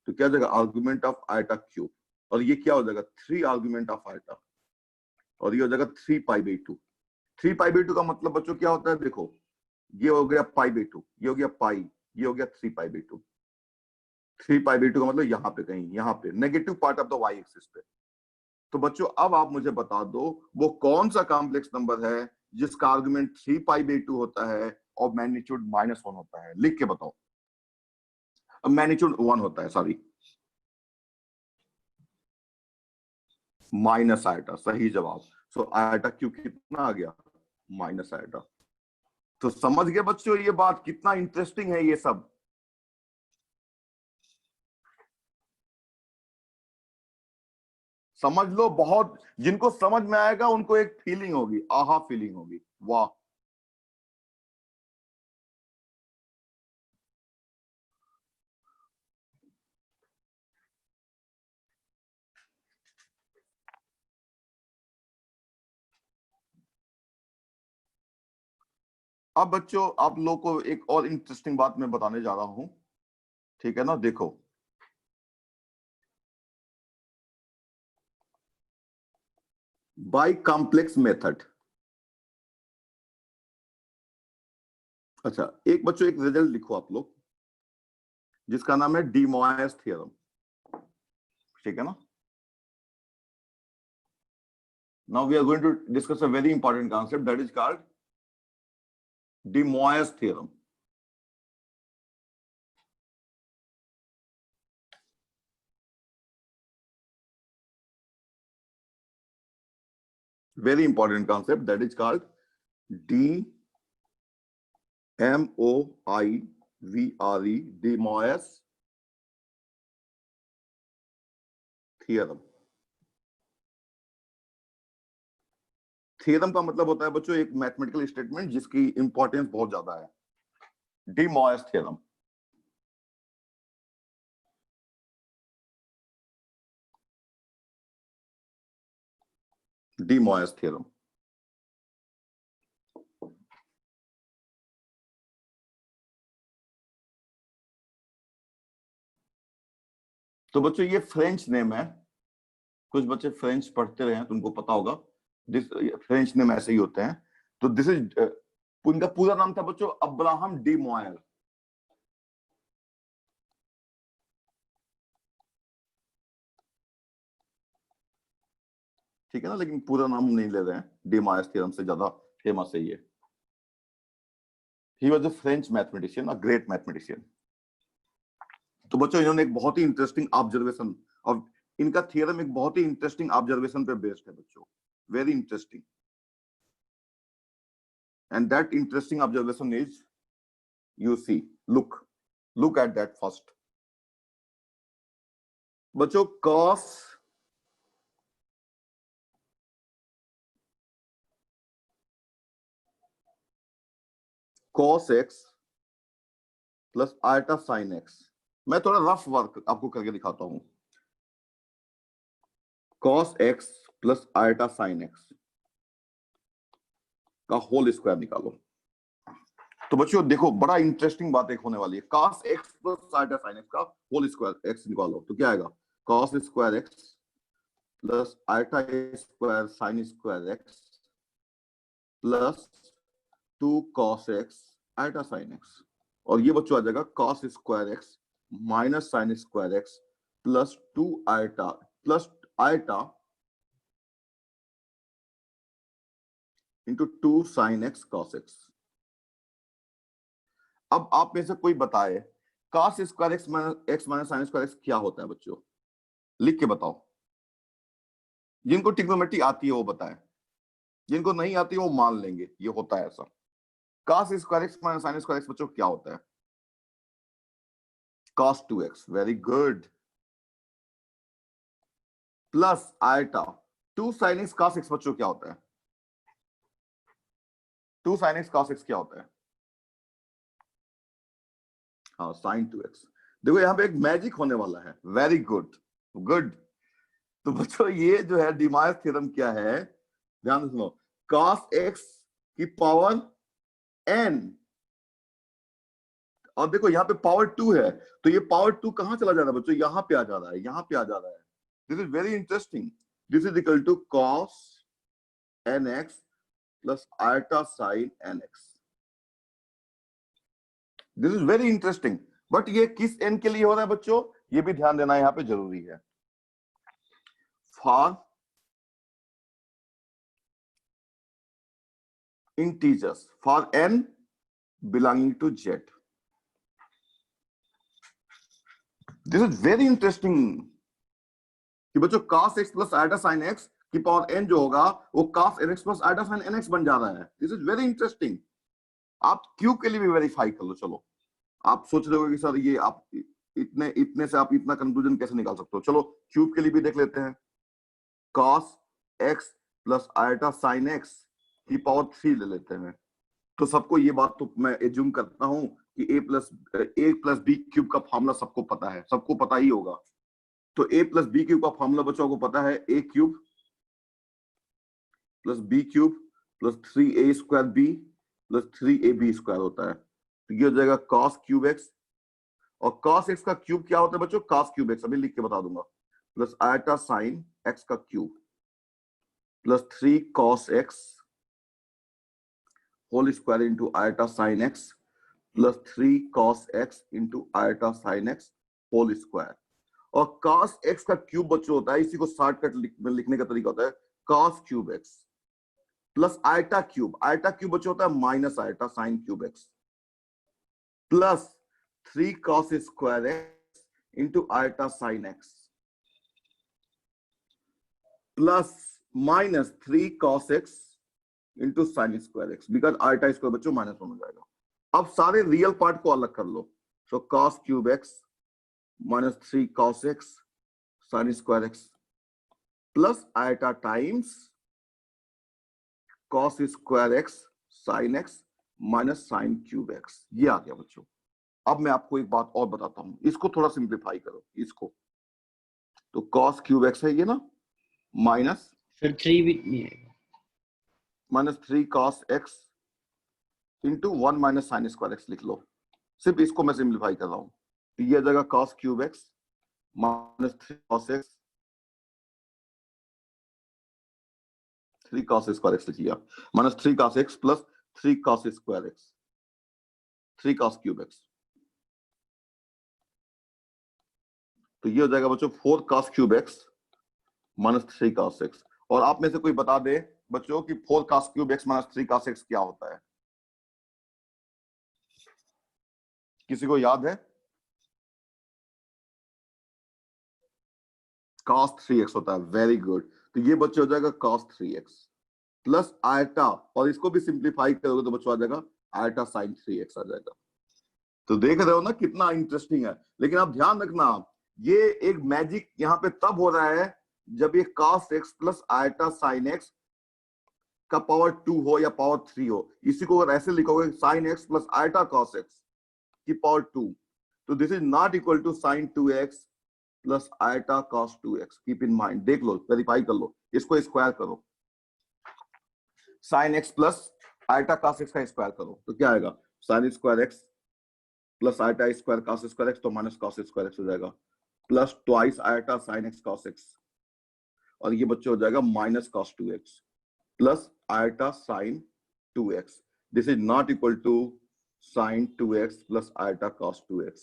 तो क्या हो जाएगा आर्गुमेंट ऑफ आइटा क्यूब, और ये क्या हो जाएगा 3 आर्गुमेंट ऑफ आइटा, और ये हो जाएगा 3π/2। 3π/2 का मतलब बच्चों क्या होता है, देखो ये हो गया π/2, ये हो गया पाई, ये हो गया 3π/2। 3π/2 का मतलब यहाँ पे कहीं, यहाँ पे negative part of the Y axis पे। तो बच्चों अब आप मुझे बता दो वो कौन सा कॉम्प्लेक्स नंबर है जिसका आर्गुमेंट 3π/2 होता है और मैग्नीट्यूड -1 होता है। लिख के बताओ। मैग्नीट्यूड 1 होता है, सॉरी, माइनस आइटा, सही जवाब। सो आइटा क्यूब कितना आ गया, माइनस आइटा। तो समझ गए बच्चों ये बात कितना इंटरेस्टिंग है ये सब। समझ लो, बहुत जिनको समझ में आएगा उनको एक फीलिंग होगी, आहा फीलिंग होगी, वाह। अब बच्चों आप लोग को एक और इंटरेस्टिंग बात मैं बताने जा रहा हूं, ठीक है ना। देखो बाय कॉम्प्लेक्स मेथड। अच्छा एक बच्चों एक रिजल्ट लिखो आप लोग, जिसका नाम है डी मोयस थ्योरम, ठीक है ना। Now we are going to discuss a very important concept that is called de Moivre theorem. Very important concept that is called de MOIVRE, de Moivre theorem. Theorem का मतलब होता है बच्चों एक mathematical statement जिसकी इंपॉर्टेंस बहुत ज्यादा है। de Moivre theorem. de Moivre theorem. तो बच्चों ये फ्रेंच नेम है, कुछ बच्चे फ्रेंच पढ़ते रहे हैं तो उनको पता होगा, दिस फ्रेंच नेम ऐसे ही होते हैं। तो दिस इज उनका पूरा नाम था बच्चों अब्राहम डी मोयर। ठीक है ना, लेकिन पूरा नाम नहीं ले रहे हैं, डी मोयर थ्योरम से ज्यादा फेमस है ये। He was a French mathematician, a great mathematician. तो बच्चों इन्होंने एक बहुत ही इंटरेस्टिंग ऑब्जर्वेशन, और इनका थ्योरम एक बहुत ही इंटरेस्टिंग ऑब्जर्वेशन पे बेस्ड है बच्चों, very interesting. And that interesting observation is, you see, look at that first बच्चों। cos x plus iota sine x, मैं थोड़ा रफ वर्क आपको करके दिखाता हूं। cos x plus iota sine x का होल स्क्वायर निकालो। तो बच्चों देखो बड़ा इंटरेस्टिंग बात एक होने वाली है। cos x plus iota sine x का होल स्क्वायर x निकालो तो क्या आएगा, cos square x plus iota square sine square x plus 2 cos x iota sine x। और ये बच्चों आ जाएगा cos square x minus sine square x plus 2 iota plus iota into 2 sine x cos x। अब आप में से कोई बताए cos square x minus sine square x क्या होता है बच्चों, लिख के बताओ। जिनको ट्रिग्नोमेट्री आती है वो बताएं, जिनको नहीं आती है वो मान लेंगे ये होता है ऐसा। cos square x minus sine square x बच्चों क्या होता है, cos 2x, very good, plus eta 2 sin x cos x बच्चों क्या होता है, 2 sin x cos x क्या होता है, हाँ sin 2x। देखो यहाँ पे एक मैजिक होने वाला है, वेरी गुड गुड। तो बच्चों ये जो है डी मोयर थ्योरम क्या है, ध्यान से सुनो, cos x की पावर n, और देखो यहाँ पे पावर 2 है तो ये पावर 2 कहां चला जा रहा है बच्चों, यहां पे आ जा रहा है, यहां पे आ जा रहा है। This is very interesting. This is equal to cos nx plus iota sine nx। This is very interesting. But ये किस n के लिए हो रहा है बच्चों, ये भी ध्यान देना यहाँ पे जरूरी है। For integers, for n belonging to z। This is very interesting कि बच्चों cos x plus iota sine x की पावर n जो होगा वो cos nx plus iota sine nx बन जा रहा है। This is very interesting. आप क्यूब के लिए भी वेरीफाई कर लो। चलो आप सोच रहे हो कि सर ये आप इतने इतने से आप इतना कंक्लूजन कैसे निकाल सकते हो, चलो क्यूब के लिए भी देख लेते हैं। cos x plus iota sine x की पावर 3 ले लेते हैं। तो सबको ये बात तो मैं एज्यूम करता हूं कि a प्लस बी क्यूब का फॉर्मूला सबको पता है, सबको पता ही होगा। तो a प्लस बी क्यूब का फॉर्मूला बच्चों को पता है, a cube plus B cube plus 3a square b plus 3ab square होता है। तो ये हो जाएगा cos क्यूब x, और cos x का क्यूब क्या होता है बच्चों, cos क्यूब x अभी लिख के बता दूंगा, प्लस आयटा साइन x का cube plus 3 cos x whole square into iota sine x plus 3 cos x into iota sine x whole square. और cos x का क्यूब बच्चों होता है, इसी को शॉर्टकट लिखने का तरीका होता है cos cube x plus iota cube बच्चों होता है minus iota sine cube x plus 3 cos square x into iota sine x plus minus 3 cos x into sine square x, because iota square बच्चों minus 1 हो जाएगा। अब सारे real part को अलग कर लो। सो cos cube x minus 3 cos x sine square x plus eta times cos square x sine x minus sine cube x. ये आ गया बच्चों। अब मैं आपको एक बात और बताता हूं, इसको थोड़ा सिंप्लीफाई करो इसको। तो cos क्यूब एक्स है ये ना, माइनस सर 3 भी नहीं आएगा। Minus 3 cos x into 1 minus sine square x लिख लो। सिर्फ इसको मैं सिंप्लीफाई कर रहा हूं। तो ये जगह cos cube x minus 3 cos x 3 cos square x लिखिए आप, minus 3 cos x plus 3 cos square x 3 cos cube x. तो ये हो जाएगा बच्चों 4 cos cube x minus 3 cos x। और आप में से कोई बता दे बच्चों कि 4 cos cube x minus 3 cos x क्या होता है? किसी को याद है? cos 3x होता है। Very good. तो ये बच्चे हो जाएगा cos 3x प्लस आयटा, और इसको भी सिंप्लीफाई करोगे तो बच्चों आ जाएगा आयटा साइन 3x आ जाएगा। तो देख रहे हो ना कितना इंटरेस्टिंग है। लेकिन आप ध्यान रखना, ये एक मैजिक यहाँ पे तब हो रहा है जब ये cos x plus iota sine x का पावर 2 हो या पावर 3 हो। इसी को अगर ऐसे लिखोगे sine x plus iota cos x की पावर 2, तो this is not equal to sine 2x plus iota cos 2x। Keep in mind, देख लो, वेरीफाई कर लो, इसको स्क्वायर करो। Sine x plus iota cos x का स्क्वायर करो तो क्या आएगा? Sine square x plus iota square cos square x, तो माइनस cos स्क्वायर x हो जाएगा, plus twice iota sine x cos x, और ये बच्चे हो जाएगा minus cos 2x plus iota sine 2x। This is not equal to sine 2x plus iota cos 2x।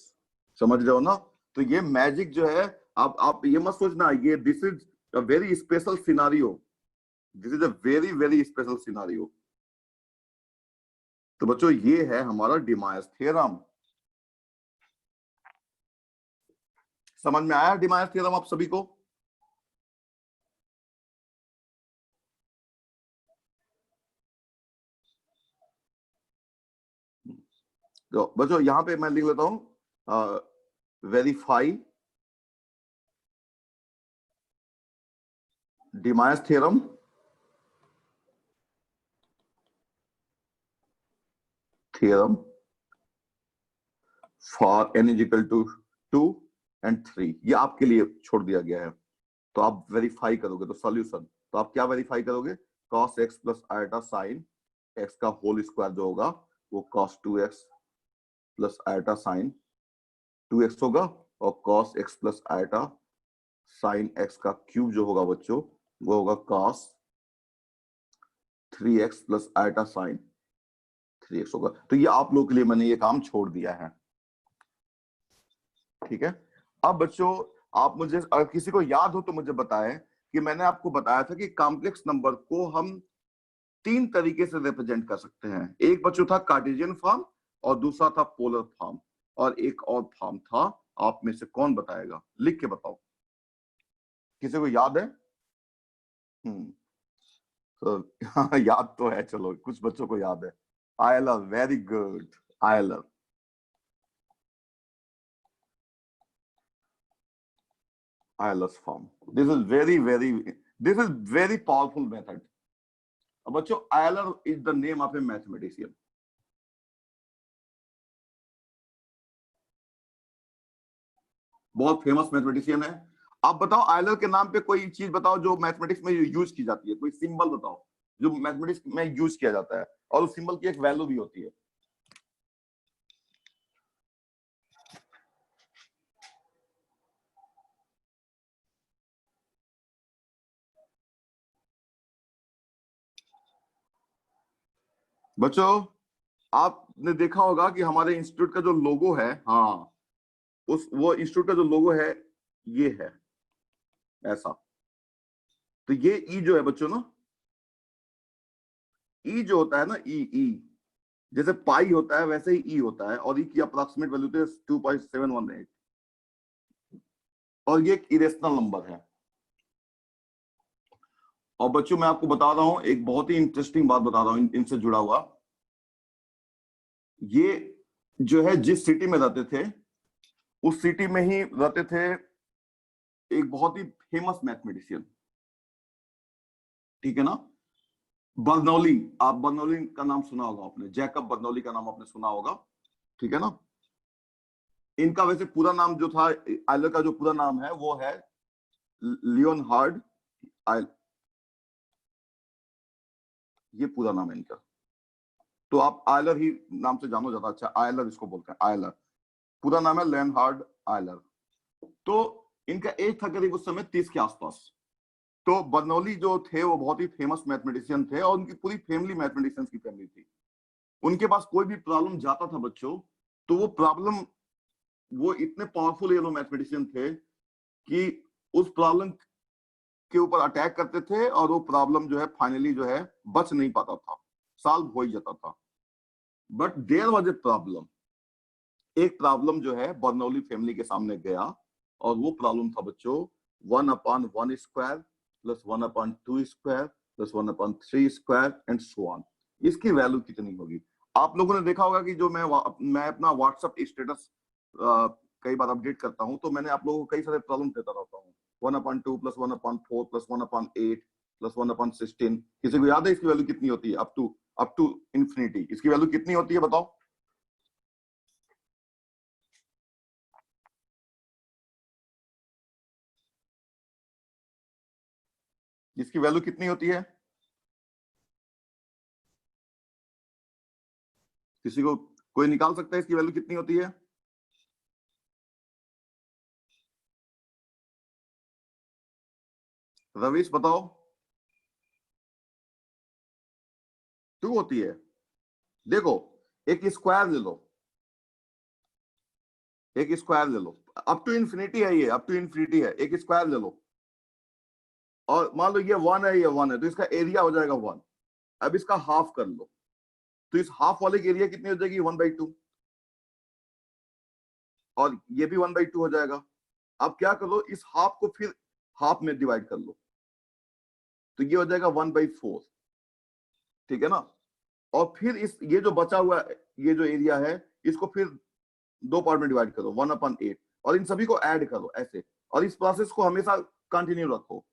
समझ रहे हो ना? तो ये मैजिक जो है, आप ये मत सोचना ये this is a very special scenario, this is a very very special scenario. तो बच्चों ये है हमारा डिमायस थ्योरम। समझ में आया डिमायस थ्योरम आप सभी को? तो बच्चों यहां पे मैं लिख लेता हूं verify De Moivre's theorem for n is equal to 2 and 3। ये आपके लिए छोड़ दिया गया है। तो आप वेरीफाई करोगे तो सॉल्यूशन, तो आप क्या वेरीफाई करोगे? cos x plus iota sine x का होल स्क्वायर जो होगा वो cos 2x plus iota sine 2x होगा, और cos x plus iota sine x का क्यूब जो होगा बच्चों वो होगा cos 3x plus iota sign 3x होगा। तो ये आप लोगों के लिए मैंने ये काम छोड़ दिया है। ठीक है। अब बच्चों आप मुझे, अगर किसी को याद हो तो मुझे बताएं कि मैंने आपको बताया था कि कॉम्प्लेक्स नंबर को हम 3 तरीके से रिप्रेजेंट कर सकते हैं। एक बच्चों था कार्टेशियन फॉर्म, और दूसरा था पोलर फॉर्म, और एक और फॉर्म था। आप में से कौन बताएगा? लिख के बताओ, किसी को याद है? तो याद तो है, चलो कुछ बच्चों को याद है। Euler, very good Euler. Euler's form. This is very powerful method. अब बच्चों Euler is the name of a mathematician. बहुत फेमस मैथमेटिशियन है। आप बताओ आयलर के नाम पे कोई चीज बताओ जो मैथमेटिक्स में यूज की जाती है, कोई सिंबल बताओ जो मैथमेटिक्स में यूज किया जाता है, और उस सिंबल की एक वैल्यू भी होती है। बच्चों आपने देखा होगा कि हमारे इंस्टीट्यूट का जो लोगो है, हाँ वो इंस्टीट्यूट का जो लोगो है ये है ऐसा। तो ये ई जो है बच्चों ना, ई जो होता है ना, ई जैसे पाई होता है वैसे ही ई होता है, और ई की अप्रोक्सीमेट वैल्यू थे 2.718, और ये एक इरेशनल नंबर है। और बच्चों मैं आपको बता रहा हूं एक बहुत ही इंटरेस्टिंग बात बता रहा हूं इनसे जुड़ा हुआ। ये जो है जिस सिटी में रहते थे उस सिटी में ही रहते थे एक बहुत ही फेमस मैथमेटिशियन, ठीक है ना, बर्नौली। आप बर्नौली का नाम सुना होगा आपने, जैकब बर्नौली का नाम आपने सुना होगा, ठीक है ना। इनका वैसे पूरा नाम जो था, आयलर का जो पूरा नाम है वो है लियोनहार्ड आयल, ये पूरा नाम है इनका। तो आप आयलर ही नाम से जानो ज्यादा अच्छा, आयलर इसको बोलते हैं, आयलर। पूरा नाम है लियोनहार्ड आयलर। तो इनका एज था करीब उस समय 30 के आसपास। तो बर्नौली जो थे वो बहुत ही फेमस मैथमेटिशियन थे और उनकी पूरी फैमिली मैथमेटिशियंस की फैमिली थी। उनके पास कोई भी प्रॉब्लम जाता था बच्चों, तो वो प्रॉब्लम, वो इतने पावरफुल ये लोग मैथमेटिशियन थे कि उस प्रॉब्लम के ऊपर अटैक करते थे और वो प्रॉब्लम जो है फाइनली जो है बच नहीं पाता था, सॉल्व हो ही जाता था। But there was a problem, एक प्रॉब्लम जो है बर्नौली फैमिली के सामने गया और वो प्रॉब्लम था बच्चों 1/1 square plus 1/2 square plus 1/3 square and so on. इसकी वैल्यू कितनी होगी? आप लोगों ने देखा होगा कि जो मैं अपना व्हाट्सएप स्टेटस कई बार अपडेट करता हूं, तो मैंने आप लोगों को कई सारे प्रॉब्लम देता रहता हूँ, 1/2 प्लस 1/4 प्लस 1/8 प्लस 1/16। किसी को याद है इसकी वैल्यू कितनी होती है? अप टू इंफिनिटी इसकी वैल्यू कितनी होती है बताओ? इसकी वैल्यू कितनी होती है? किसी को, कोई निकाल सकता है इसकी वैल्यू कितनी होती है? रवीश बताओ। 2 होती है। देखो, एक स्क्वायर ले लो, एक स्क्वायर ले लो, अप टू इंफिनिटी है ये, अप टू इंफिनिटी है, एक स्क्वायर ले लो और मान लो ये 1 है, ये 1 है, तो इसका एरिया हो जाएगा 1। अब इसका हाफ कर लो, तो इस हाफ वाले की एरिया कितनी हो जाएगी? 1/2, और ये भी 1/2 हो जाएगा। अब क्या कर लो, इस हाफ को फिर हाफ में डिवाइड कर लो, तो ये हो जाएगा 1/4, ठीक है ना। और फिर इस ये जो बचा हुआ ये जो एरिया है, इसको फिर 2 पार्ट में डिवाइड करो, 1/8, और इन सभी को ऐड करो ऐसे, और इस प्रोसेस को हमेशा कंटिन्यू रखो।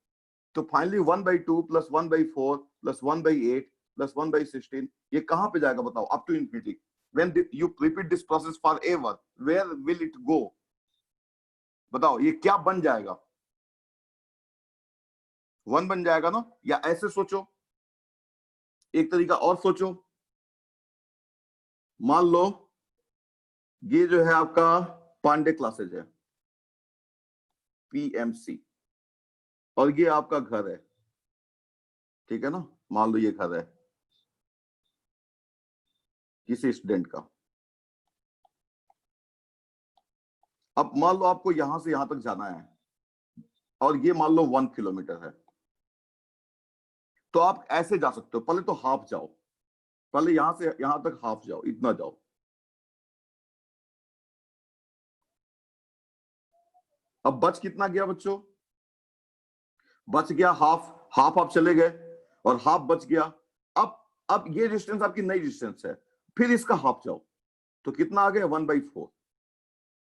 तो फाइनली 1/2 प्लस 1/4 प्लस 1/8 प्लस 1/16, ये कहां पे जाएगा बताओ? Up to infinity. When you repeat this process forever, where will it go? बताओ ये क्या बन जाएगा? 1 बन जाएगा ना? या ऐसे सोचो, एक तरीका और सोचो, मान लो ये जो है आपका पांडे क्लासेज है, PMC, और ये आपका घर है, ठीक है ना। मान लो ये घर है किसी स्टूडेंट का। अब मान लो आपको यहां से यहां तक जाना है और ये मान लो 1 किलोमीटर है, तो आप ऐसे जा सकते हो। पहले तो हाफ जाओ, पहले यहां से यहां तक हाफ जाओ, इतना जाओ। अब बच कितना गया बच्चों? बच गया हाफ, हाफ आप चले गए और हाफ बच गया। अब ये डिस्टेंस आपकी नई डिस्टेंस है, फिर इसका हाफ जाओ, तो कितना आ गया? 1/4।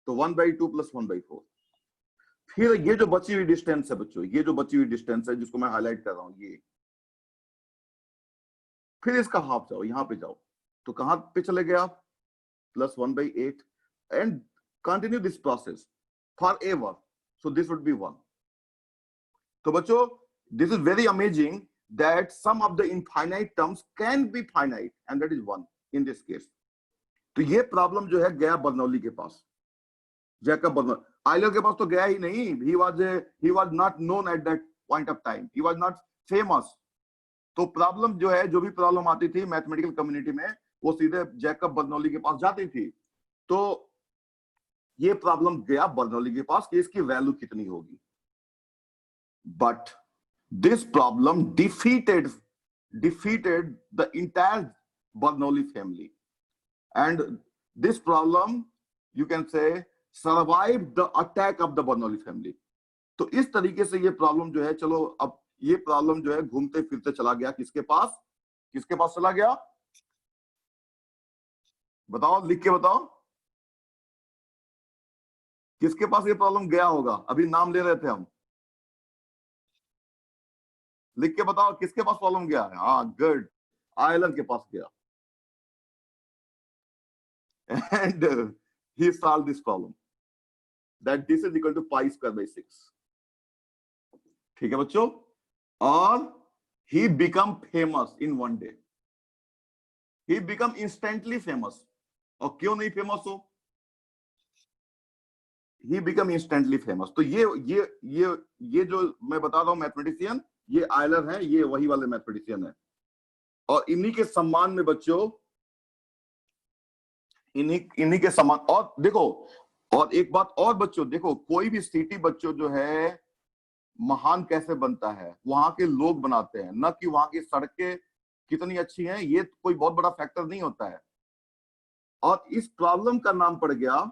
तो 1/2 प्लस 1/4। फिर ये जो बची हुई डिस्टेंस है बच्चों, ये जो बची हुई डिस्टेंस है जिसको मैं हाईलाइट कर रहा हूं, ये, फिर इसका हाफ जाओ, यहां पे जाओ, तो कहां पे चले गए आप? Plus 1/8, and continue this process for ever, so this would be 1। तो बच्चों, this is very amazing that sum of the infinite terms can be finite, and that is 1 in this case. तो ये प्रॉब्लम जो है गया Bernoulli के पास, Jacob Bernoulli. Euler के पास तो गया ही नहीं, he was not known at that point of time, he was not famous। तो प्रॉब्लम जो है, जो भी प्रॉब्लम आती थी मैथमेटिकल कम्युनिटी में, वो सीधे जैकब बर्नौली के पास जाती थी। तो ये प्रॉब्लम गया बर्नौली के पास कि इसकी वैल्यू कितनी होगी। But this problem defeated the entire Bernoulli family, and this problem, you can say, survived the attack of the Bernoulli family। तो इस तरीके से ये प्रॉब्लम जो है, चलो अब ये प्रॉब्लम जो है घूमते फिरते चला गया किसके पास? किसके पास चला गया? बताओ, लिख के बताओ किसके पास ये प्रॉब्लम गया होगा। अभी नाम ले रहे थे हम, लिख के बताओ किसके पास प्रॉब्लम गया है। हाँ गुड, आयलन के पास गया and he solve this problem that this is equal to pi square by 6। ठीक है बच्चों, और he become famous in one day, he become instantly famous. और क्यों नहीं फेमस हो, ही बिकम इंस्टेंटली फेमस। तो ये जो मैं बता रहा हूं मैथमेटिशियन, ये आयलर है, ये वही वाले मैथमेटिशियन है। और इन्हीं के सम्मान में बच्चों, इन्हीं के सम्मान। और देखो, और एक बात और बच्चों, देखो कोई भी सिटी बच्चों जो है महान कैसे बनता है, वहां के लोग बनाते हैं, न कि वहां की सड़कें कितनी अच्छी हैं, ये कोई बहुत बड़ा फैक्टर नहीं होता है। और इस प्रॉब्लम का नाम पड़ गया,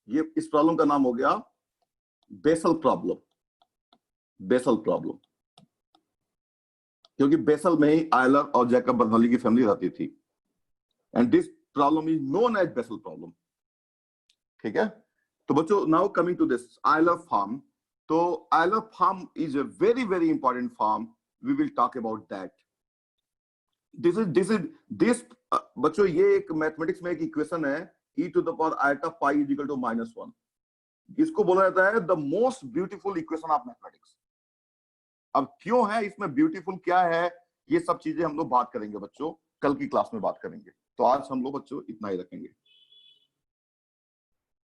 ये इस प्रॉब्लम का नाम हो गया बेसल प्रॉब्लम। बेसल प्रॉब्लम, क्योंकि बेसल में ही आयलर और जैकब बर्नौली की फैमिली रहती थी, and this problem is known as Basel problem. ठीक है, तो बच्चों now coming to this Euler form. तो Euler form is a very very important form, we will talk about that. This बच्चों, ये एक मैथमेटिक्स में एक इक्वेशन है, e to the power iota pi is equal to -1। इसको बोला जाता है the most beautiful equation of mathematics. अब क्यों है इसमें ब्यूटीफुल, क्या है, ये सब चीजें हम लोग बात करेंगे बच्चों, कल की क्लास में बात करेंगे। तो आज हम लोग बच्चों इतना ही रखेंगे।